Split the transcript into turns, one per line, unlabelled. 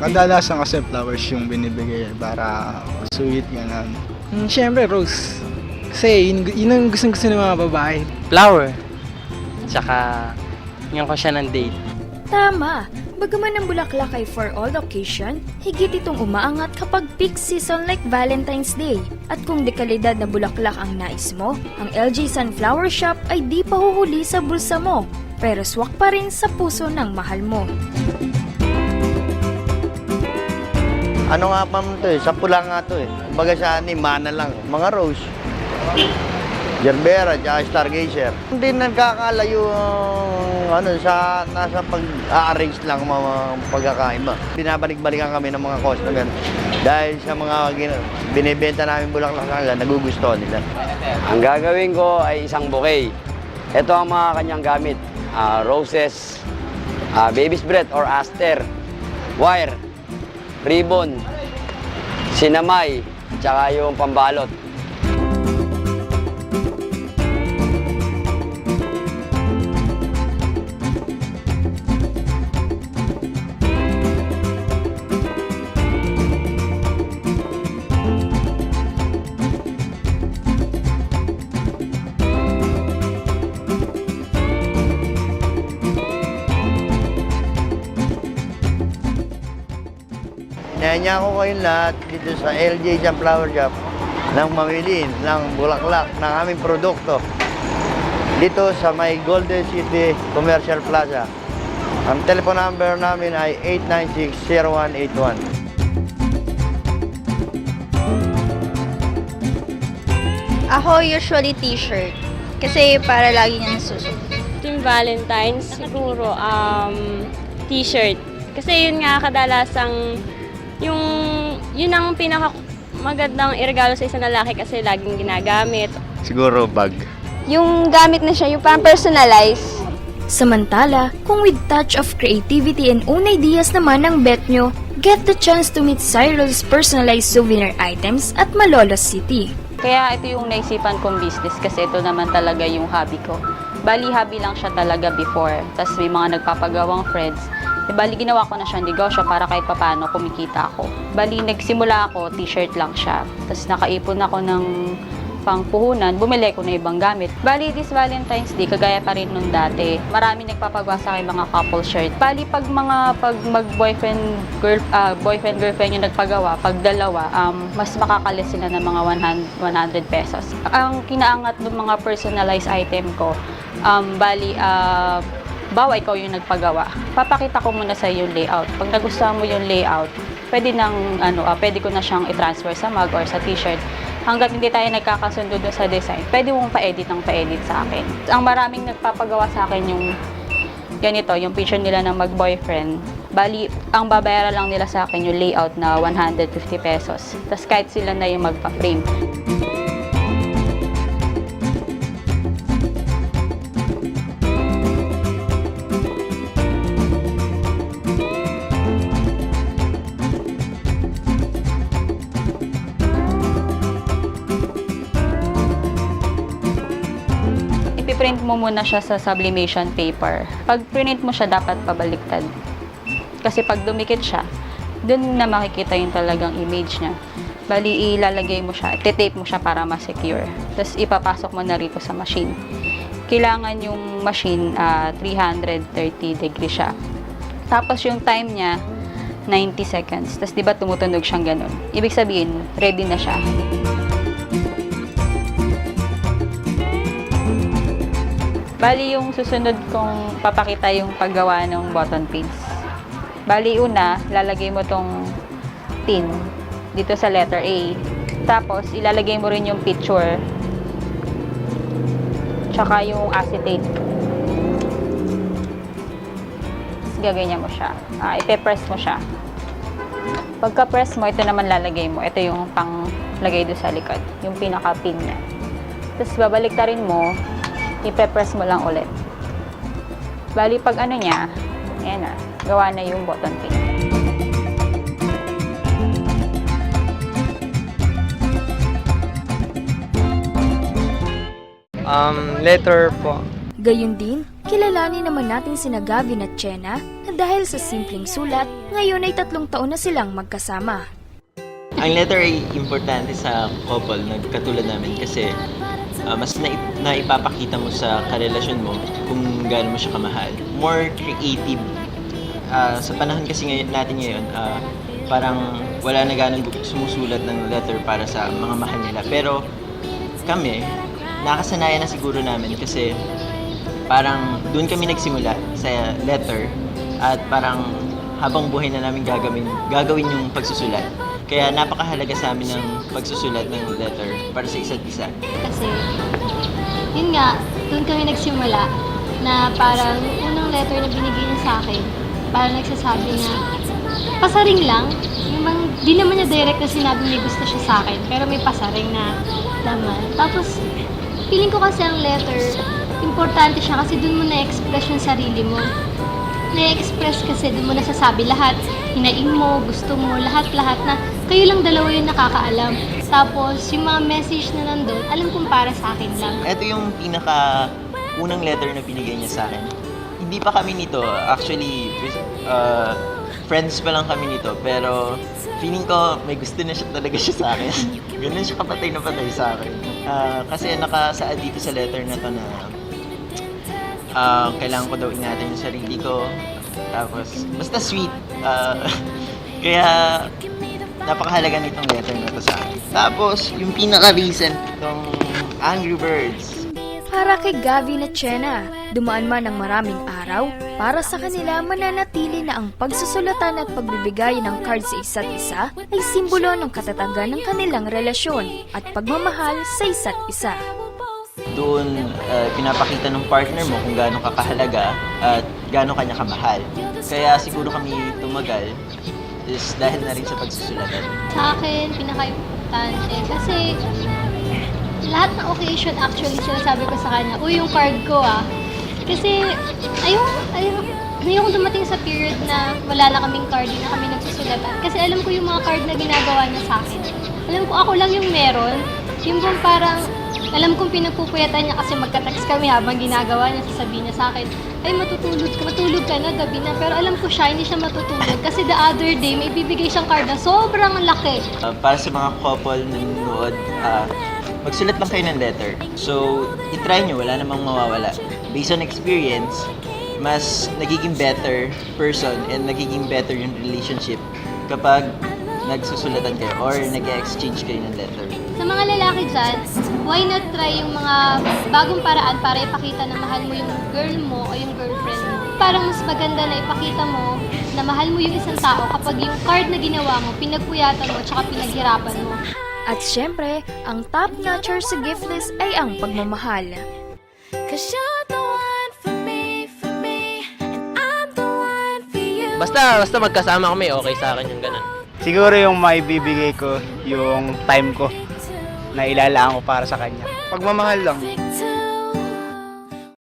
Kadalasan kasi flowers yung binibigay para sweet, gano'n.
Siyempre, rose. Kasi yun ang gustong-gusto ng mga babae.
Flower. Tsaka, ngayon ko siya ng date.
Tama! Bagaman ang bulaklak ay for all occasion, higit itong umaangat kapag peak season like Valentine's Day. At kung dekalidad na bulaklak ang nais mo, ang LG Sunflower Shop ay di pa huhuli sa bulsa mo, pero swak pa rin sa puso ng mahal mo.
Ano nga pa mo to eh, sa pula nga to eh. Kumbaga sa ani, mana lang. Mga rose. Gerbera, tsaka Stargazer. Hindi nagkakalayo nasa pag-arrange lang mga pagkakaiba. Binabalik-balikan kami ng mga customer dahil sa mga binibenta namin bulaklak sa kanila, nagugustuhan nila.
Ang gagawin ko ay isang bouquet. Ito ang mga kanyang gamit. Roses, baby's breath or aster, wire, ribbon, sinamay, tsaka yung pambalot.
Inaya ko kayong lahat dito sa LG Sunflower Shop nang mamili ng bulaklak ng aming produkto dito sa may Golden City Commercial Plaza. Ang telephone number namin ay 896-0181.
Ako usually t-shirt. Kasi para lagi niya nasusunod.
Team Valentine's, siguro t-shirt. Kasi yun nga kadalasang yun ang pinaka magandang iregalo sa isang lalaki kasi laging ginagamit.
Siguro bag.
Yung gamit na siya, yung parang personalize.
Samantala, kung with touch of creativity and own ideas naman ang bet nyo, get the chance to meet Cyril's personalized souvenir items at Malolos City.
Kaya ito yung naisipan kong business kasi ito naman talaga yung hobby ko. Bali, hobby lang siya talaga before. Tapos may mga nagpapagawang friends. Bali, ginawa ko na siyang negosyo para kahit papano kumikita ako. Bali, nagsimula ako, t-shirt lang siya. Tapos nakaipon ako ng pangpuhunan, bumili ko na ibang gamit. Bali, this Valentine's Day, kagaya pa rin nung dati. Marami nagpapagawa sa akin mga couple shirt. Bali, pag mag-boyfriend, girlfriend yung nagpagawa, pag dalawa, mas makakalis sila ng mga 100 pesos. Ang kinaangat ng mga personalized item ko, bawa ikaw yung nagpagawa. Papakita ko muna sa yung layout. Pag nagustuhan mo yung layout, pwede ko na siyang i-transfer sa mug or sa t-shirt. Hanggat hindi tayo nagkakasundo doon sa design, pwede mong pa-edit sa akin. Ang maraming nagpapagawa sa akin yung ganito, yung picture nila ng mag-boyfriend. Bali, ang babayaran lang nila sa akin yung layout na 150 pesos. Tapos kahit sila na yung magpa-frame. Ipiprint mo muna siya sa sublimation paper. Pag print mo siya, dapat pabaliktad. Kasi pag dumikit siya, dun na makikita yung talagang image niya. Bali, ilalagay mo siya, tape mo siya para ma-secure. Tapos ipapasok mo na rito sa machine. Kailangan yung machine 330 degrees siya. Tapos yung time niya, 90 seconds. Tapos di ba tumutunog siyang ganun? Ibig sabihin, ready na siya. Bali, yung susunod kong papakita yung paggawa ng button pins. Bali, una, lalagay mo tong tin dito sa letter A. Tapos, ilalagay mo rin yung picture. Tsaka yung acetate. Tapos, gaganyan mo siya. Ipe-press mo siya. Pagka-press mo, ito naman lalagay mo. Ito yung pang-lagay doon sa likod. Yung pinaka-pin niya. Tapos, babaliktarin mo. Ipe-press mo lang ulit. Bali, pag ano niya, ayan na, gawa na yung button pin.
Letter po.
Gayun din, kilalanin naman natin sina Gavin at Chena na dahil sa simpleng sulat, ngayon ay 3 taon na silang magkasama.
Ang letter ay importante sa couple na katulad namin kasi mas naipapakita mo sa karelasyon mo kung gaano mo siya kamahal. More creative. Sa panahon kasi natin ngayon, parang wala na ganun sumusulat ng letter para sa mga mahal nila. Pero kami, nakasanayan na siguro namin kasi parang doon kami nagsimula sa letter at parang habang buhay na namin gagawin yung pagsusulat. Kaya napakahalaga sa amin ng pagsusulat ng letter para sa isa't isa.
Kasi, yun nga, doon kami nagsimula na parang unang letter na binigay niya sa akin, parang nagsasabi na, pasaring lang. Di naman niya direct na sinabi may gusto siya sa akin, pero may pasaring na laman. Tapos, feeling ko kasi ang letter, importante siya kasi doon mo na-express yung sarili mo. Na-express kasi doon mo nasasabi lahat, hinaing mo, gusto mo, lahat-lahat na kayo lang dalawa yung nakakaalam. Tapos, yung mga message na nandun, alam kong para sa akin lang.
Ito yung unang letter na binigay niya sa akin. Hindi pa kami nito, actually, friends pa lang kami nito, pero feeling ko may gusto na siya talaga siya sa akin. Ganun siya kapatay na patay sa akin. Kasi nakasaad dito sa letter na to na kailangan ko daw ingatan yung sarili ko. Tapos, basta sweet. Kaya, napakahalaga nitong letter na to sa akin. Tapos, yung pinaka-recent, itong Angry Birds.
Para kay Gavin at Chena, dumaan man ang maraming araw, para sa kanila mananatili na ang pagsusulatan at pagbibigayan ng cards sa isa't isa ay simbolo ng katatagan ng kanilang relasyon at pagmamahal sa isa't isa.
Doon, pinapakita ng partner mo kung gaano ka kahalaga at gaano kanya kamahal. Kaya siguro kami tumagal is dahil na rin sa pagsusulatan.
Sa akin, pinaka-importante kasi lahat ng occasion actually sinasabi ko sa kanya, uy, yung card ko Kasi ayoko dumating sa period na wala na kaming card, di na kami nagsusulatan. Kasi alam ko yung mga card na ginagawa niya sa akin. Alam ko ako lang yung meron. Yung bang parang, alam kong pinagpupuyatan niya kasi magka-text kami habang ginagawa niya, sasabihin niya sa akin, ay matulog ka na, gabi na. Pero alam ko siya, hindi siya matutulog. Kasi the other day, may bibigay siyang card na sobrang laki.
Para sa mga couple na nanonood, magsulat lang kayo ng letter. So, itry nyo, wala namang mawawala. Based on experience, mas nagiging better person and nagiging better yung relationship kapag nagsusulatan kayo or nag-exchange kayo ng letter.
Sa mga lalaki dyan, why not try yung mga bagong paraan para ipakita na mahal mo yung girl mo o yung girlfriend mo? Parang mas maganda na ipakita mo na mahal mo yung isang tao kapag yung card na ginawa mo, pinagpuyatan mo, tsaka pinaghirapan mo.
At syempre, ang top-notcher sa gift list ay ang pagmamahal.
Basta magkasama kami, okay sa akin yung ganun.
Siguro yung maibibigay ko, yung time ko na ilalaan ko para sa kanya. Pagmamahal lang.